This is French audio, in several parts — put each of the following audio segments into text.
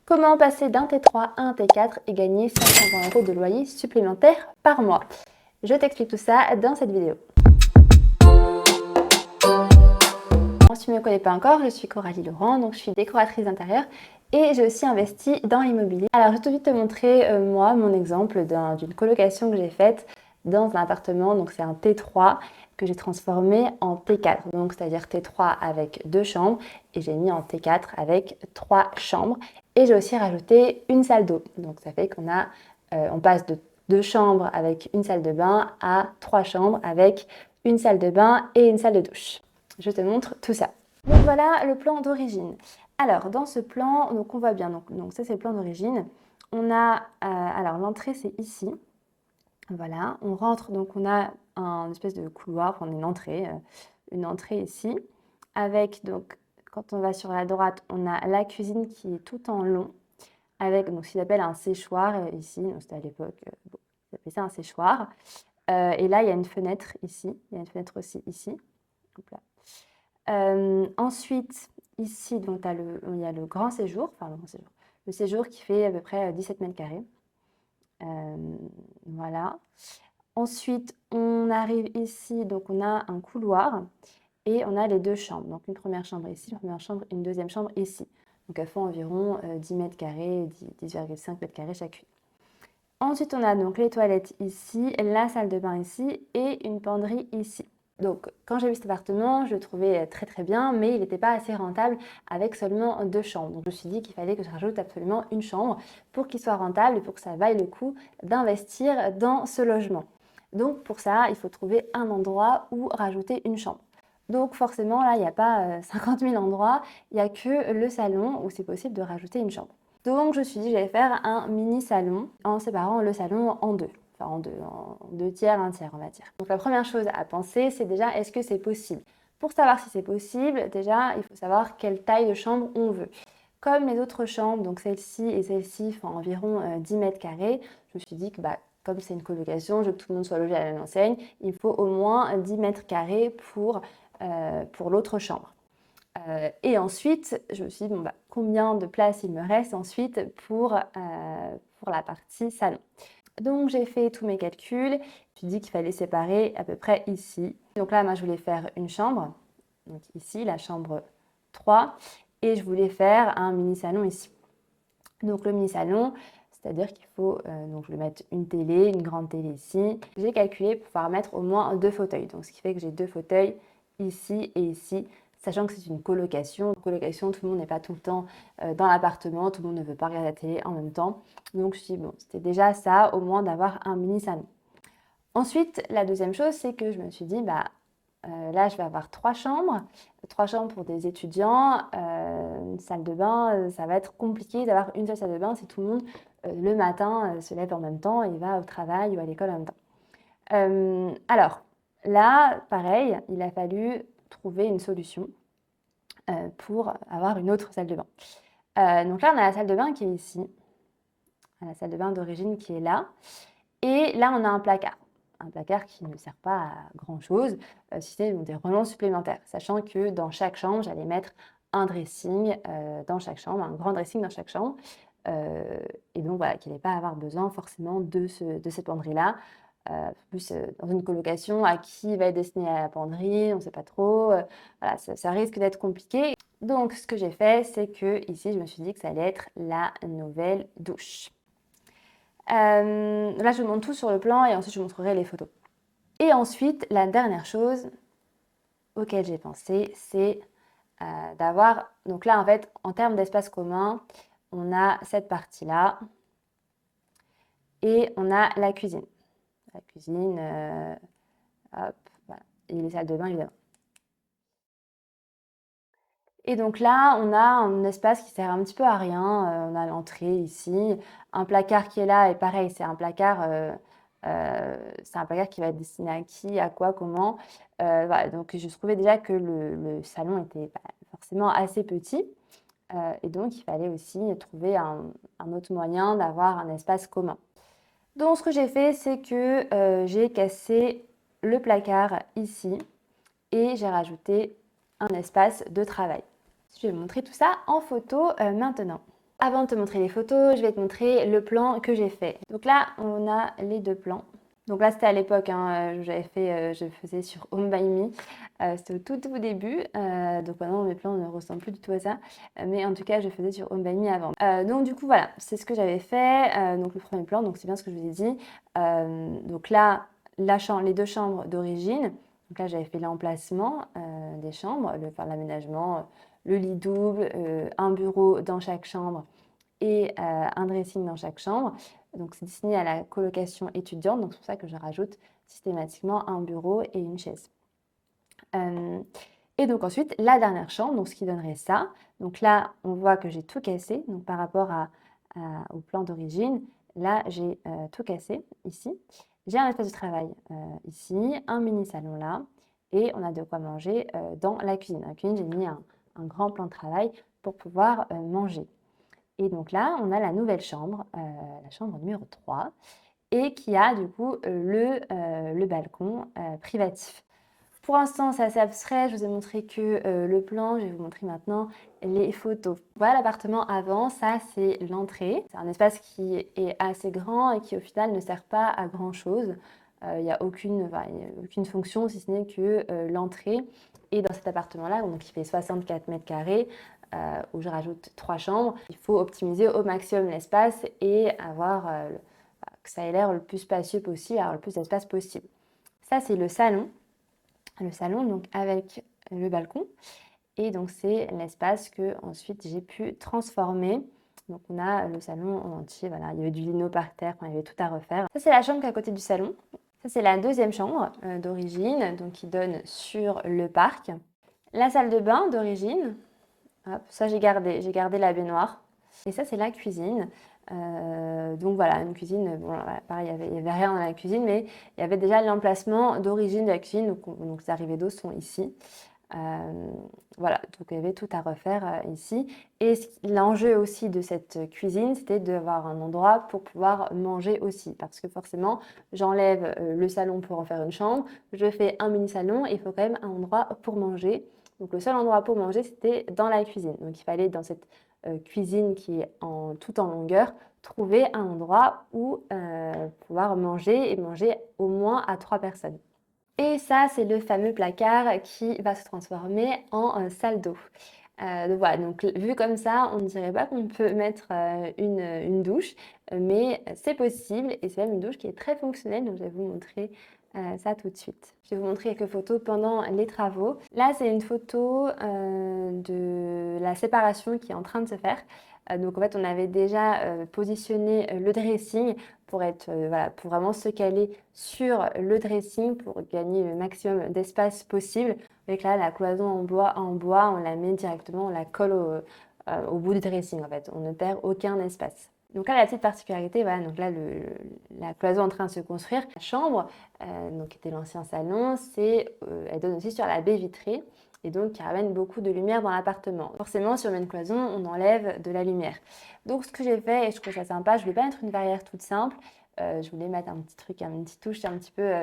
Comment passer d'un T3 à un T4 et gagner 520 € de loyer supplémentaire par mois? Je t'explique tout ça dans cette vidéo. Si tu ne me connais pas encore, je suis Coralie Laurent, donc je suis décoratrice d'intérieur et j'ai aussi investi dans l'immobilier. Alors je vais tout de suite te montrer moi mon exemple d'une colocation que j'ai faite dans un appartement, donc c'est un T3 que j'ai transformé en T4, donc c'est-à-dire T3 avec 2 chambres et j'ai mis en T4 avec 3 chambres et j'ai aussi rajouté une salle d'eau, donc ça fait on passe de 2 chambres avec une salle de bain à 3 chambres avec une salle de bain et une salle de douche. Je te montre tout ça. Donc voilà le plan d'origine. Alors dans ce plan, donc on voit bien, donc ça c'est le plan d'origine. On a, alors l'entrée c'est ici. Voilà, on rentre, donc on a un espèce de couloir, enfin une entrée ici. Avec donc, quand on va sur la droite, on a la cuisine qui est tout en long. Avec donc ce qu'ils appellent un séchoir ici, c'était à l'époque, bon, ils appelaient ça un séchoir. Et là il y a une fenêtre ici, il y a une fenêtre aussi ici. Donc là. Ensuite, ici, donc, il y a le grand séjour, le séjour qui fait à peu près 17 mètres carrés. Voilà. Ensuite, on arrive ici, donc on a un couloir et on a les 2 chambres. Donc une première chambre ici, une première chambre, une deuxième chambre ici. Donc elles font environ 10 mètres carrés, 10,5 mètres carrés chacune. Ensuite, on a donc les toilettes ici, la salle de bain ici et une penderie ici. Donc, quand j'ai vu cet appartement, je le trouvais très très bien, mais il n'était pas assez rentable avec seulement 2 chambres. Donc, je me suis dit qu'il fallait que je rajoute absolument une chambre pour qu'il soit rentable et pour que ça vaille le coup d'investir dans ce logement. Donc, pour ça, il faut trouver un endroit où rajouter une chambre. Donc, forcément, là, il n'y a pas 50 000 endroits, il n'y a que le salon où c'est possible de rajouter une chambre. Donc, je me suis dit que j'allais faire un mini salon en séparant le salon en deux. Enfin, en 2 tiers, 1 tiers, on va dire. Donc, la première chose à penser, c'est déjà, est-ce que c'est possible? Pour savoir si c'est possible, déjà, il faut savoir quelle taille de chambre on veut. Comme les autres chambres, donc celle-ci et celle-ci font environ 10 mètres carrés, je me suis dit que comme c'est une colocation, je veux que tout le monde soit logé à la même enseigne, il faut au moins 10 mètres carrés pour l'autre chambre. Et ensuite, je me suis dit, bon, combien de place il me reste ensuite pour la partie salon. Donc, j'ai fait tous mes calculs. Je me suis dit qu'il fallait séparer à peu près ici. Donc là, moi, je voulais faire une chambre. Donc ici, la chambre 3. Et je voulais faire un mini-salon ici. Donc, le mini-salon, c'est-à-dire qu'il faut, donc je vais mettre une télé, une grande télé ici. J'ai calculé pour pouvoir mettre au moins 2 fauteuils. Donc, ce qui fait que j'ai 2 fauteuils ici et ici. Sachant que c'est une colocation. Une colocation, tout le monde n'est pas tout le temps dans l'appartement, tout le monde ne veut pas regarder la télé en même temps. Donc je me suis dit, bon, c'était déjà ça, au moins d'avoir un mini salon. Ensuite, la deuxième chose, c'est que je me suis dit, là, je vais avoir 3 chambres. 3 chambres pour des étudiants, une salle de bain, ça va être compliqué d'avoir une seule salle de bain si tout le monde, le matin, se lève en même temps et va au travail ou à l'école en même temps. Alors, là, pareil, il a fallu trouver une solution pour avoir une autre salle de bain. Donc là, on a la salle de bain qui est ici, la salle de bain d'origine qui est là, et là, on a un placard qui ne sert pas à grand-chose, si ce n'est des rangements supplémentaires, sachant que dans chaque chambre, j'allais mettre un dressing dans chaque chambre, un grand dressing dans chaque chambre, et donc voilà, qu'il n'allait pas avoir besoin forcément de cette penderie-là. Plus dans une colocation, à qui va être destinée à la penderie, on ne sait pas trop. Voilà, ça risque d'être compliqué. Donc, ce que j'ai fait, c'est que ici, je me suis dit que ça allait être la nouvelle douche. Là, je vous montre tout sur le plan et ensuite, je vous montrerai les photos. Et ensuite, la dernière chose auquel j'ai pensé, c'est d'avoir... Donc là, en fait, en termes d'espace commun, on a cette partie-là et on a la cuisine. La cuisine, hop, voilà. Et les salles de bain, évidemment. Et donc là, on a un espace qui sert un petit peu à rien. On a l'entrée ici, un placard qui est là, et pareil, c'est un placard qui va être destiné à qui, à quoi, comment. Voilà, donc je trouvais déjà que le salon était forcément assez petit. Et donc, il fallait aussi trouver un autre moyen d'avoir un espace commun. Donc, ce que j'ai fait, c'est que j'ai cassé le placard ici et j'ai rajouté un espace de travail. Je vais vous montrer tout ça en photo maintenant. Avant de te montrer les photos, je vais te montrer le plan que j'ai fait. Donc là, on a les deux plans. Donc là, c'était à l'époque, hein, je faisais sur Home by Me. C'était au tout début. Donc maintenant, mes plans ne ressemblent plus du tout à ça. Mais en tout cas, je faisais sur Home by Me avant. Donc du coup, voilà, c'est ce que j'avais fait. Donc le premier plan, donc c'est bien ce que je vous ai dit. Donc là, les deux chambres d'origine. Donc là, j'avais fait l'emplacement des chambres, l'aménagement, le lit double, un bureau dans chaque chambre et un dressing dans chaque chambre. Donc c'est destiné à la colocation étudiante, donc c'est pour ça que je rajoute systématiquement un bureau et une chaise. Et donc ensuite, la dernière chambre, donc ce qui donnerait ça. Donc là, on voit que j'ai tout cassé, donc par rapport au plan d'origine. Là, j'ai tout cassé ici. J'ai un espace de travail ici, un mini salon là, et on a de quoi manger dans la cuisine. Dans la cuisine, j'ai mis un grand plan de travail pour pouvoir manger. Et donc là, on a la nouvelle chambre, la chambre numéro 3, et qui a du coup le balcon privatif. Pour l'instant, c'est assez abstrait. Je vous ai montré que le plan. Je vais vous montrer maintenant les photos. Voilà l'appartement avant. Ça, c'est l'entrée. C'est un espace qui est assez grand et qui, au final, ne sert pas à grand-chose. Il n'y a aucune fonction, si ce n'est que l'entrée. Et dans cet appartement-là, donc, il fait 64 mètres carrés, où je rajoute 3 chambres, il faut optimiser au maximum l'espace et avoir que ça ait l'air le plus spacieux possible, avoir le plus d'espace possible. Ça, c'est le salon. Le salon, donc avec le balcon. Et donc, c'est l'espace que ensuite j'ai pu transformer. Donc, on a le salon en entier. Voilà, il y avait du lino par terre, il y avait tout à refaire. Ça, c'est la chambre qui est à côté du salon. Ça, c'est la deuxième chambre d'origine, donc qui donne sur le parc. La salle de bain d'origine. Hop, ça, j'ai gardé la baignoire. Et ça, c'est la cuisine. Donc voilà, une cuisine, bon, voilà, pareil, il y avait rien dans la cuisine, mais il y avait déjà l'emplacement d'origine de la cuisine, donc les arrivées d'eau sont ici. Voilà, donc il y avait tout à refaire ici. Et l'enjeu aussi de cette cuisine, c'était d'avoir un endroit pour pouvoir manger aussi, parce que forcément, j'enlève le salon pour en faire une chambre, je fais un mini salon, et il faut quand même un endroit pour manger. Donc le seul endroit pour manger, c'était dans la cuisine. Donc il fallait dans cette cuisine qui est tout en longueur, trouver un endroit où pouvoir manger et manger au moins à 3 personnes. Et ça, c'est le fameux placard qui va se transformer en salle d'eau. Donc voilà, donc vu comme ça, on ne dirait pas qu'on peut mettre une douche, mais c'est possible et c'est même une douche qui est très fonctionnelle, donc je vais vous montrer ça tout de suite. Je vais vous montrer quelques photos pendant les travaux. Là, c'est une photo de la séparation qui est en train de se faire. Donc en fait, on avait déjà positionné le dressing pour voilà, pour vraiment se caler sur le dressing pour gagner le maximum d'espace possible. Avec là, la cloison en bois, on la met directement, on la colle au bout du dressing en fait. On ne perd aucun espace. Donc là, la petite particularité, voilà, donc là, la cloison en train de se construire. La chambre, donc qui était l'ancien salon, elle donne aussi sur la baie vitrée et donc qui ramène beaucoup de lumière dans l'appartement. Forcément, si on met une cloison, on enlève de la lumière. Donc ce que j'ai fait, et je trouve ça sympa, je ne voulais pas mettre une verrière toute simple, je voulais mettre un petit truc, une petite touche un petit peu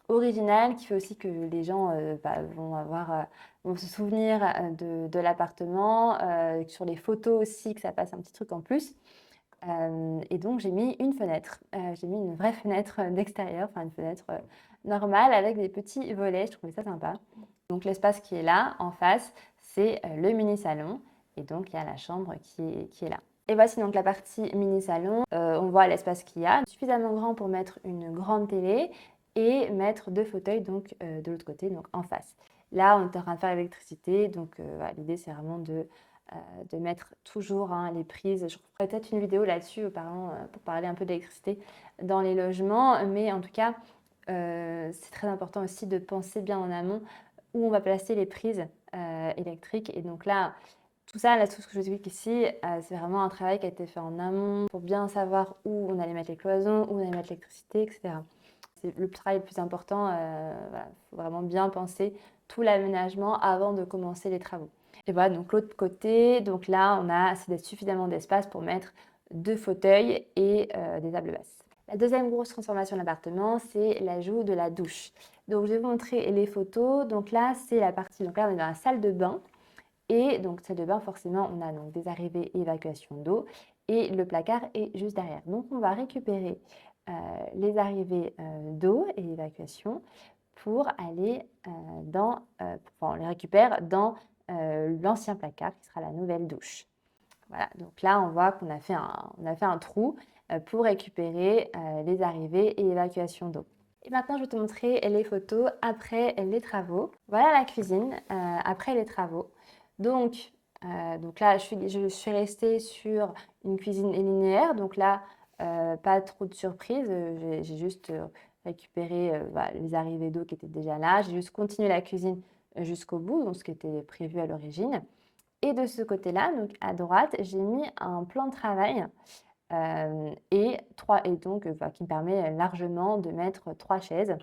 originale qui fait aussi que les gens vont se souvenir de l'appartement, sur les photos aussi, que ça passe un petit truc en plus. Et donc j'ai mis une fenêtre, j'ai mis une vraie fenêtre d'extérieur, enfin une fenêtre normale avec des petits volets, je trouvais ça sympa. Donc l'espace qui est là, en face, c'est le mini-salon et donc il y a la chambre qui est là. Et voici donc la partie mini-salon, on voit l'espace qu'il y a, suffisamment grand pour mettre une grande télé et mettre 2 fauteuils donc de l'autre côté, donc en face. Là, on est en train de faire l'électricité, donc voilà, l'idée c'est vraiment de mettre toujours les prises. Je ferai peut-être une vidéo là-dessus pour parler un peu d'électricité dans les logements, mais en tout cas, c'est très important aussi de penser bien en amont où on va placer les prises électriques. Et donc là, tout ça, là, tout ce que je vous explique ici, c'est vraiment un travail qui a été fait en amont pour bien savoir où on allait mettre les cloisons, où on allait mettre l'électricité, etc. C'est le travail le plus important. Voilà, faut vraiment bien penser tout l'aménagement avant de commencer les travaux. Et voilà, donc l'autre côté, donc là, on a suffisamment d'espace pour mettre 2 fauteuils et des tables basses. La deuxième grosse transformation de l'appartement, c'est l'ajout de la douche. Donc je vais vous montrer les photos. Donc là, c'est la partie, donc là, on est dans la salle de bain. Et donc, salle de bain, forcément, on a donc des arrivées et évacuation d'eau et le placard est juste derrière. Donc, on va récupérer les arrivées d'eau et évacuation pour aller on les récupère dans l'ancien placard qui sera la nouvelle douche. Voilà, donc là, on voit qu'on a fait un trou pour récupérer les arrivées et évacuation d'eau. Et maintenant, je vais te montrer les photos après les travaux. Voilà la cuisine après les travaux. Donc là, je suis restée sur une cuisine linéaire. Donc là, pas trop de surprises. J'ai juste récupéré voilà, les arrivées d'eau qui étaient déjà là. J'ai juste continué la cuisine jusqu'au bout, donc ce qui était prévu à l'origine. Et de ce côté-là, donc à droite, j'ai mis un plan de travail qui me permet largement de mettre 3 chaises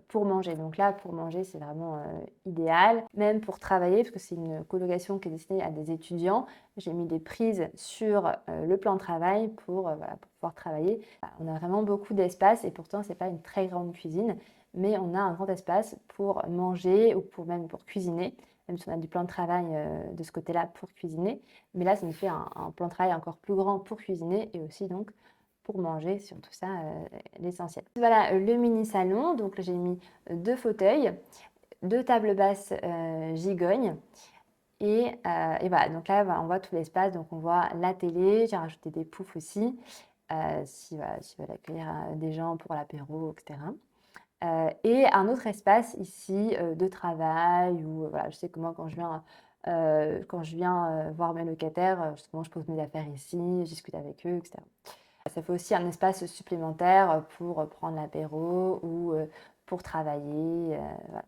pour manger. Donc là, pour manger, c'est vraiment idéal. Même pour travailler, parce que c'est une colocation qui est destinée à des étudiants, j'ai mis des prises sur le plan de travail voilà, pour pouvoir travailler. On a vraiment beaucoup d'espace et pourtant, ce n'est pas une très grande cuisine, mais on a un grand espace pour manger ou même pour cuisiner, même si on a du plan de travail de ce côté-là pour cuisiner. Mais là, ça nous fait un plan de travail encore plus grand pour cuisiner et aussi donc pour manger, surtout ça, l'essentiel. Voilà le mini salon. Donc j'ai mis 2 fauteuils, 2 tables basses gigognes. Et voilà, donc là, on voit tout l'espace. Donc on voit la télé, j'ai rajouté des poufs aussi, si tu veux accueillir des gens pour l'apéro, etc. Et un autre espace ici de travail où voilà, je sais que moi quand je viens voir mes locataires, justement je pose mes affaires ici, je discute avec eux, etc. Ça fait aussi un espace supplémentaire pour prendre l'apéro ou pour travailler. Voilà.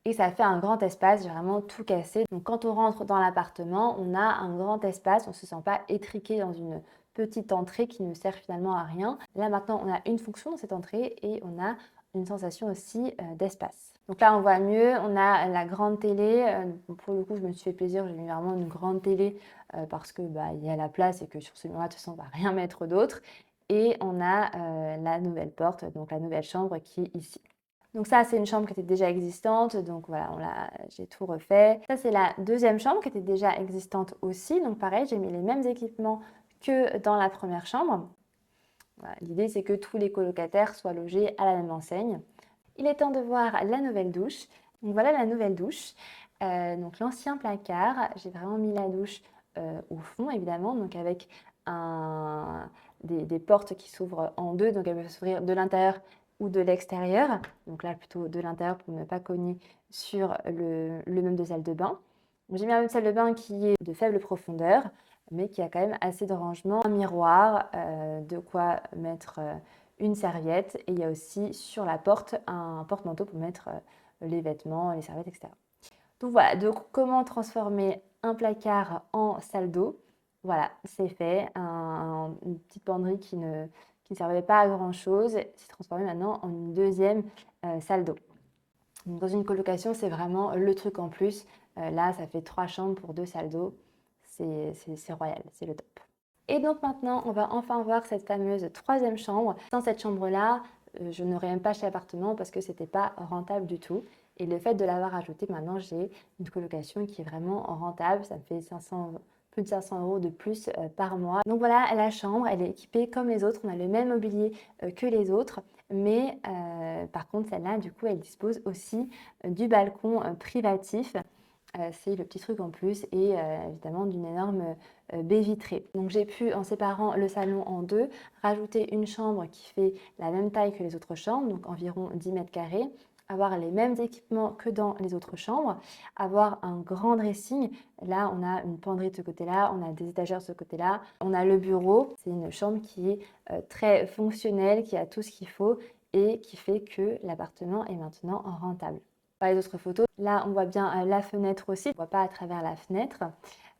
Et ça fait un grand espace, j'ai vraiment tout cassé. Donc quand on rentre dans l'appartement, on a un grand espace, on ne se sent pas étriqué dans une petite entrée qui ne sert finalement à rien. Là maintenant, on a une fonction dans cette entrée et on a une sensation aussi d'espace. Donc là, on voit mieux, on a la grande télé. Pour le coup, je me suis fait plaisir, j'ai mis vraiment une grande télé parce que il y a la place et que sur ce mur-là, de toute façon, on ne va rien mettre d'autre. Et on a la nouvelle porte, donc la nouvelle chambre qui est ici. Donc ça, c'est une chambre qui était déjà existante, donc voilà, j'ai tout refait. Ça, c'est la deuxième chambre qui était déjà existante aussi, donc pareil, j'ai mis les mêmes équipements que dans la première chambre. Voilà, l'idée, c'est que tous les colocataires soient logés à la même enseigne. Il est temps de voir la nouvelle douche. Donc voilà la nouvelle douche. Donc l'ancien placard, j'ai vraiment mis la douche au fond, évidemment, donc avec des portes qui s'ouvrent en deux, donc elles peuvent s'ouvrir de l'intérieur ou de l'extérieur. Donc là, plutôt de l'intérieur pour ne pas cogner sur le meuble de salle de bain. J'ai mis un meuble de salle de bain qui est de faible profondeur, mais qui a quand même assez de rangement. Un miroir, de quoi mettre une serviette. Et il y a aussi sur la porte un porte-manteau pour mettre les vêtements, les serviettes, etc. Donc voilà, donc comment transformer un placard en salle d'eau. Voilà, c'est fait. Une petite penderie qui ne servait pas à grand-chose s'est transformée maintenant en une deuxième salle d'eau. Dans une colocation, c'est vraiment le truc en plus. Là, ça fait 3 chambres pour 2 salles d'eau. C'est royal, c'est le top. Et donc maintenant, on va enfin voir cette fameuse 3e chambre. Sans cette chambre-là, je n'aurais même pas acheté l'appartement parce que c'était pas rentable du tout. Et le fait de l'avoir ajouté, maintenant j'ai une colocation qui est vraiment rentable. Ça me fait plus de 500 euros de plus par mois. Donc voilà, la chambre, elle est équipée comme les autres. On a le même mobilier que les autres. Mais par contre, celle-là, du coup, elle dispose aussi du balcon privatif. C'est le petit truc en plus et évidemment d'une énorme baie vitrée. Donc j'ai pu, en séparant le salon en deux, rajouter une chambre qui fait la même taille que les autres chambres, donc environ 10 mètres carrés, avoir les mêmes équipements que dans les autres chambres, avoir un grand dressing. Là, on a une penderie de ce côté-là, on a des étagères de ce côté-là, on a le bureau. C'est une chambre qui est très fonctionnelle, qui a tout ce qu'il faut et qui fait que l'appartement est maintenant rentable. Par les autres photos, là on voit bien la fenêtre aussi, on ne voit pas à travers la fenêtre.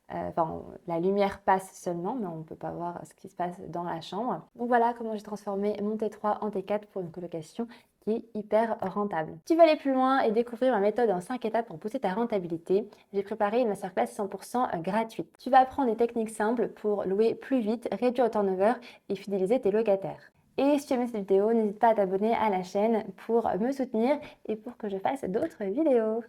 La lumière passe seulement, mais on ne peut pas voir ce qui se passe dans la chambre. Donc voilà comment j'ai transformé mon T3 en T4 pour une colocation qui est hyper rentable. Si tu veux aller plus loin et découvrir ma méthode en 5 étapes pour pousser ta rentabilité, j'ai préparé une masterclass 100% gratuite. Tu vas apprendre des techniques simples pour louer plus vite, réduire le turnover et fidéliser tes locataires. Et si tu aimes cette vidéo, n'hésite pas à t'abonner à la chaîne pour me soutenir et pour que je fasse d'autres vidéos.